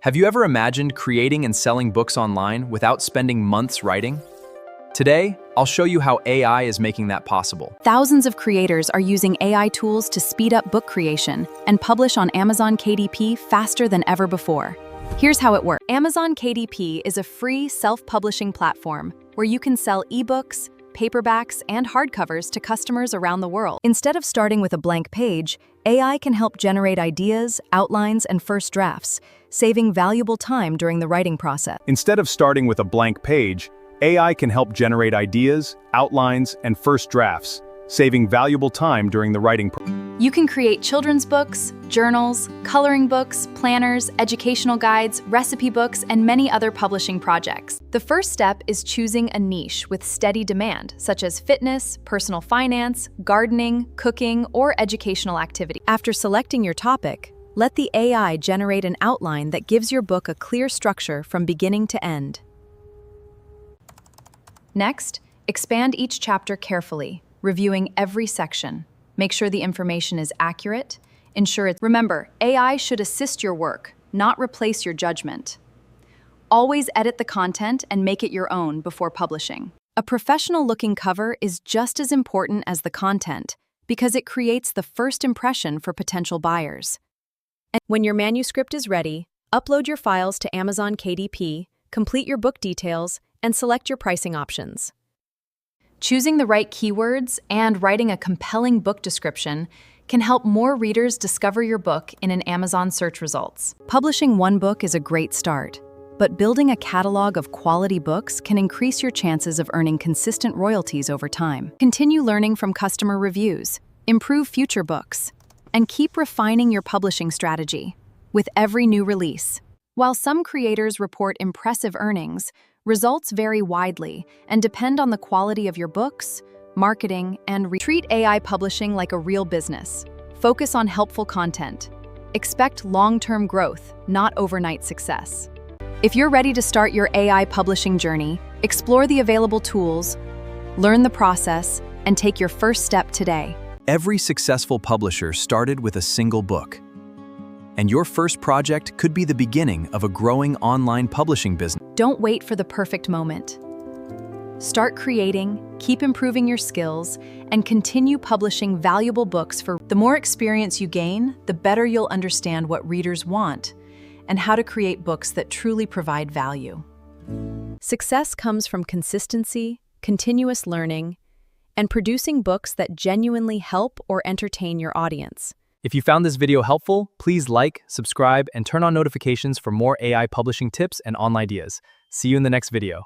Have you ever imagined creating and selling books online without spending months writing? Today, I'll show you how AI is making that possible. Thousands of creators are using AI tools to speed up book creation and publish on Amazon KDP faster than ever before. Here's how it works. Amazon KDP is a free self-publishing platform where you can sell ebooks, paperbacks, and hardcovers to customers around the world. Instead of starting with a blank page, AI can help generate ideas, outlines, and first drafts, saving valuable time during the writing process. Instead of starting with a blank page, AI can help generate ideas, outlines, and first drafts, saving valuable time during the writing process. You can create children's books, journals, coloring books, planners, educational guides, recipe books, and many other publishing projects. The first step is choosing a niche with steady demand, such as fitness, personal finance, gardening, cooking, or educational activity. After selecting your topic, let the AI generate an outline that gives your book a clear structure from beginning to end. Next, expand each chapter carefully, reviewing every section. Make sure the information is accurate. Remember, AI should assist your work, not replace your judgment. Always edit the content and make it your own before publishing. A professional-looking cover is just as important as the content because it creates the first impression for potential buyers. And when your manuscript is ready, upload your files to Amazon KDP, complete your book details, and select your pricing options. Choosing the right keywords and writing a compelling book description can help more readers discover your book in an Amazon search results. Publishing one book is a great start, but building a catalog of quality books can increase your chances of earning consistent royalties over time. Continue learning from customer reviews, improve future books, and keep refining your publishing strategy with every new release. While some creators report impressive earnings, results vary widely and depend on the quality of your books, marketing, and treat AI publishing like a real business. Focus on helpful content. Expect long-term growth, not overnight success. If you're ready to start your AI publishing journey, explore the available tools, learn the process, and take your first step today. Every successful publisher started with a single book. And your first project could be the beginning of a growing online publishing business. Don't wait for the perfect moment. Start creating, keep improving your skills, and continue publishing valuable books. The more experience you gain, the better you'll understand what readers want and how to create books that truly provide value. Success comes from consistency, continuous learning, and producing books that genuinely help or entertain your audience. If you found this video helpful, please like, subscribe, and turn on notifications for more AI publishing tips and online ideas. See you in the next video.